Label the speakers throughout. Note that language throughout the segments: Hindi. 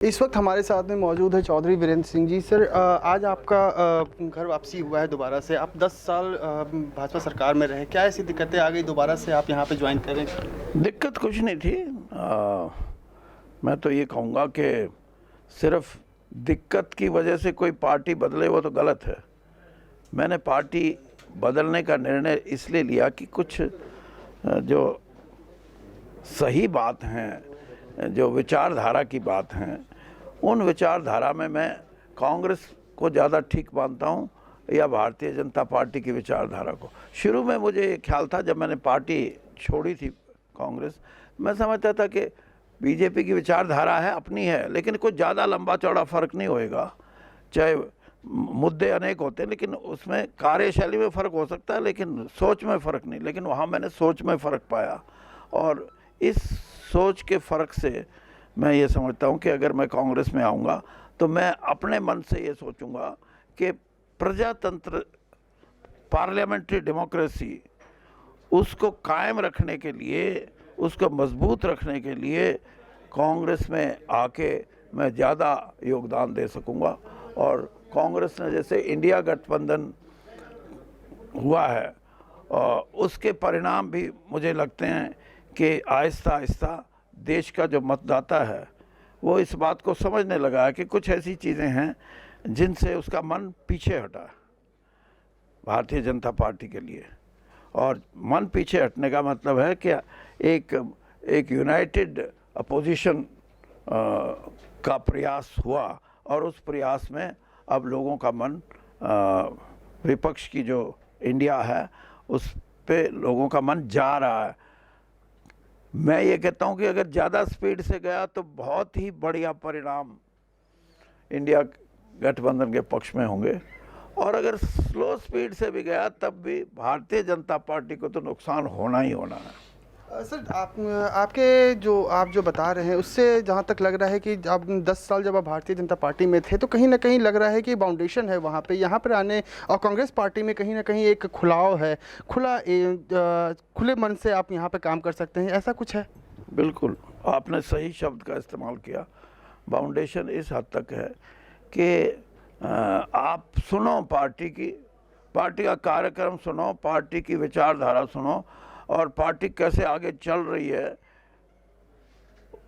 Speaker 1: इस वक्त हमारे साथ में मौजूद है चौधरी वीरेंद्र सिंह जी। सर, आज आपका घर वापसी हुआ है दोबारा से। आप 10 साल भाजपा सरकार में रहे, क्या ऐसी दिक्कतें आ गई दोबारा से आप यहाँ पे ज्वाइन करें?
Speaker 2: दिक्कत कुछ नहीं थी। मैं तो ये कहूँगा कि सिर्फ दिक्कत की वजह से कोई पार्टी बदले वो तो गलत है। मैंने पार्टी बदलने का निर्णय इसलिए लिया कि कुछ जो सही बात हैं, जो विचारधारा की बात हैं, उन विचारधारा में मैं कांग्रेस को ज़्यादा ठीक मानता हूँ या भारतीय जनता पार्टी की विचारधारा को। शुरू में मुझे ये ख्याल था, जब मैंने पार्टी छोड़ी थी कांग्रेस, मैं समझता था कि बीजेपी की विचारधारा है, अपनी है, लेकिन कुछ ज़्यादा लंबा चौड़ा फ़र्क नहीं होएगा। चाहे मुद्दे अनेक होते हैं, लेकिन उसमें कार्यशैली में फ़र्क हो सकता है, लेकिन सोच में फ़र्क नहीं। लेकिन वहाँ मैंने सोच में फ़र्क पाया, और इस सोच के फ़र्क से मैं ये समझता हूँ कि अगर मैं कांग्रेस में आऊँगा तो मैं अपने मन से ये सोचूंगा कि प्रजातंत्र, पार्लियामेंट्री डेमोक्रेसी, उसको कायम रखने के लिए, उसको मजबूत रखने के लिए कांग्रेस में आके मैं ज़्यादा योगदान दे सकूँगा। और कांग्रेस ने जैसे इंडिया गठबंधन हुआ है, उसके परिणाम भी मुझे लगते हैं कि आहिस्ता आहिस्ता देश का जो मतदाता है वो इस बात को समझने लगा है कि कुछ ऐसी चीज़ें हैं जिनसे उसका मन पीछे हटा भारतीय जनता पार्टी के लिए। और मन पीछे हटने का मतलब है कि एक यूनाइटेड अपोजिशन का प्रयास हुआ, और उस प्रयास में अब लोगों का मन विपक्ष की जो इंडिया है उस पे लोगों का मन जा रहा है। मैं ये कहता हूँ कि अगर ज़्यादा स्पीड से गया तो बहुत ही बढ़िया परिणाम इंडिया गठबंधन के पक्ष में होंगे, और अगर स्लो स्पीड से भी गया तब भी भारतीय जनता पार्टी को तो नुकसान होना ही होना है।
Speaker 1: सर, आपके जो बता रहे हैं उससे जहाँ तक लग रहा है कि आप 10 साल जब आप भारतीय जनता पार्टी में थे तो कहीं ना कहीं लग रहा है कि बाउंडेशन है वहाँ पे, यहाँ पर आने और कांग्रेस पार्टी में कहीं ना कहीं एक खुलाव है, खुले मन से आप यहाँ पे काम कर सकते हैं, ऐसा कुछ है?
Speaker 2: बिल्कुल, आपने सही शब्द का इस्तेमाल किया। बाउंडेशन इस हद तक है कि आप सुनो पार्टी का कार्यक्रम सुनो, पार्टी की विचारधारा सुनो, और पार्टी कैसे आगे चल रही है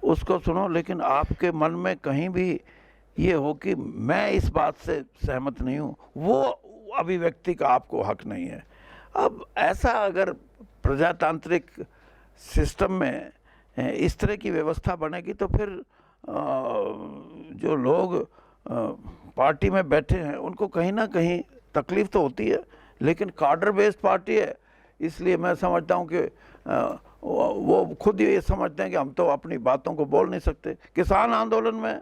Speaker 2: उसको सुनो, लेकिन आपके मन में कहीं भी ये हो कि मैं इस बात से सहमत नहीं हूँ, वो अभिव्यक्ति का आपको हक नहीं है। अब ऐसा अगर प्रजातांत्रिक सिस्टम में इस तरह की व्यवस्था बनेगी तो फिर जो लोग पार्टी में बैठे हैं उनको कहीं ना कहीं तकलीफ़ तो होती है, लेकिन कार्डर बेस्ड पार्टी है, इसलिए मैं समझता हूँ कि वो खुद ये समझते हैं कि हम तो अपनी बातों को बोल नहीं सकते। किसान आंदोलन में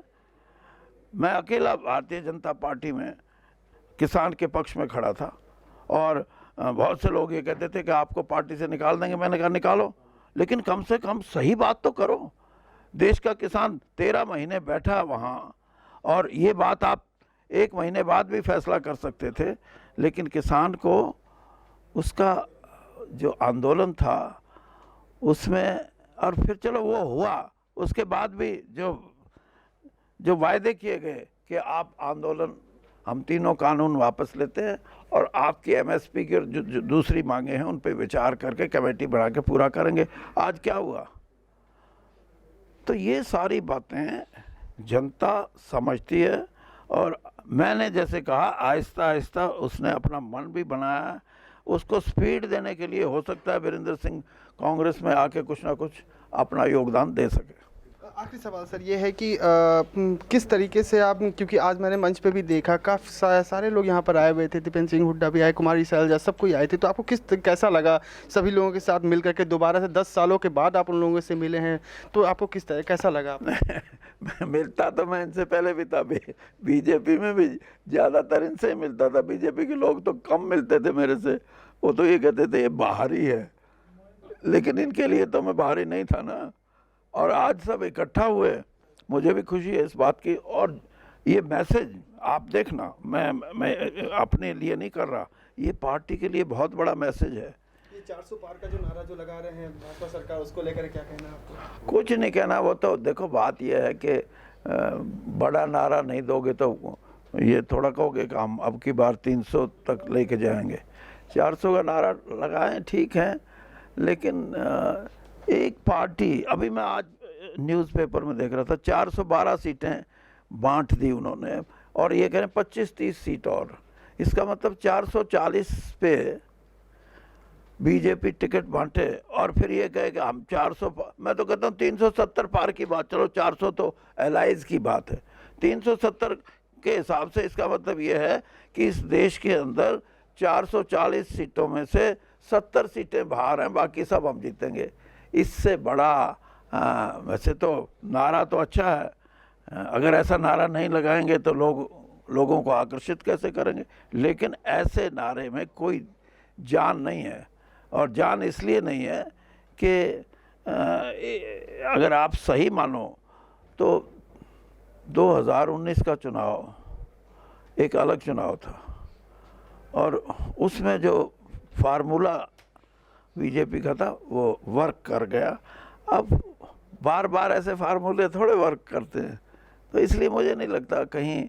Speaker 2: मैं अकेला भारतीय जनता पार्टी में किसान के पक्ष में खड़ा था, और बहुत से लोग ये कहते थे कि आपको पार्टी से निकाल देंगे। मैंने कहा निकालो, लेकिन कम से कम सही बात तो करो। देश का किसान 13 महीने बैठा वहाँ, और ये बात आप 1 महीने बाद भी फैसला कर सकते थे, लेकिन किसान को उसका जो आंदोलन था उसमें, और फिर चलो वो हुआ, उसके बाद भी जो वायदे किए गए कि आप आंदोलन, हम तीनों कानून वापस लेते हैं और आपकी एमएसपी की जो दूसरी मांगे हैं उन पे विचार करके कमेटी बना के पूरा करेंगे। आज क्या हुआ? तो ये सारी बातें जनता समझती है, और मैंने जैसे कहा आहिस्ता आहिस्ता उसने अपना मन भी बनाया। उसको स्पीड देने के लिए हो सकता है वीरेंद्र सिंह कांग्रेस में आके कुछ ना कुछ अपना योगदान दे सके।
Speaker 1: आखिरी सवाल सर ये है कि किस तरीके से आप, क्योंकि आज मैंने मंच पे भी देखा काफ़ी सारे लोग यहाँ पर आए हुए थे, दीपेंद्र सिंह हुड्डा भी आए, कुमारी सैलजा, सब कोई आए थे, तो आपको कैसा लगा सभी लोगों के साथ मिल करके? दोबारा से 10 सालों के बाद आप उन लोगों से मिले हैं, तो आपको कैसा लगा?
Speaker 2: मिलता तो मैं इनसे पहले भी था, बीजेपी में भी ज़्यादातर इनसे ही मिलता था। बीजेपी के लोग तो कम मिलते थे मेरे से, वो तो ये कहते थे ये बाहरी है, लेकिन इनके लिए तो मैं बाहरी नहीं था ना। और आज सब इकट्ठा हुए, मुझे भी खुशी है इस बात की। और ये मैसेज आप देखना, मैं अपने लिए नहीं कर रहा, ये पार्टी के लिए बहुत बड़ा मैसेज है।
Speaker 1: ये 400 पार का जो नारा जो लगा रहे हैं भाजपा सरकार, उसको लेकर क्या कहना है आपको?
Speaker 2: कुछ नहीं कहना, वो तो देखो बात यह है कि बड़ा नारा नहीं दोगे तो ये थोड़ा कहोगे कि हम अब की बार 300 तक लेके जाएंगे। 400 का नारा लगाएं, ठीक है, लेकिन एक पार्टी, अभी मैं आज न्यूज़पेपर में देख रहा था, 412 सीटें बांट दी उन्होंने और ये कह रहे हैं 25-30 सीट और। इसका मतलब 440 पे बीजेपी टिकट बांटे और फिर ये कहे कि हम 400, मैं तो कहता हूँ 370 पार की बात, चलो 400 तो एलाइज की बात है, 370 के हिसाब से इसका मतलब ये है कि इस देश के अंदर 440 सीटों में से 70 सीटें बाहर हैं, बाकी सब हम जीतेंगे। इससे बड़ा वैसे तो नारा तो अच्छा है, अगर ऐसा नारा नहीं लगाएंगे तो लोगों को आकर्षित कैसे करेंगे, लेकिन ऐसे नारे में कोई जान नहीं है। और जान इसलिए नहीं है कि अगर आप सही मानो तो 2019 का चुनाव एक अलग चुनाव था और उसमें जो फार्मूला बीजेपी का था वो वर्क कर गया। अब बार बार ऐसे फार्मूले थोड़े वर्क करते हैं, तो इसलिए मुझे नहीं लगता कहीं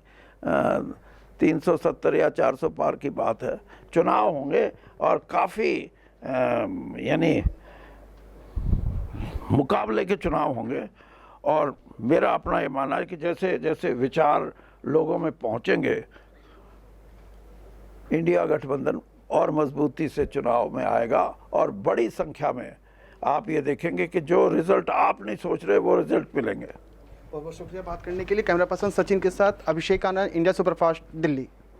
Speaker 2: 370 या 400 पार की बात है। चुनाव होंगे और काफ़ी यानी मुकाबले के चुनाव होंगे और मेरा अपना ये मानना है कि जैसे जैसे विचार लोगों में पहुंचेंगे, इंडिया गठबंधन और मजबूती से चुनाव में आएगा और बड़ी संख्या में आप ये देखेंगे कि जो रिजल्ट आप नहीं सोच रहे वो रिजल्ट मिलेंगे।
Speaker 1: बहुत बहुत शुक्रिया बात करने के लिए। कैमरा पर्सन सचिन के साथ अभिषेक आनंद, इंडिया सुपरफास्ट, दिल्ली।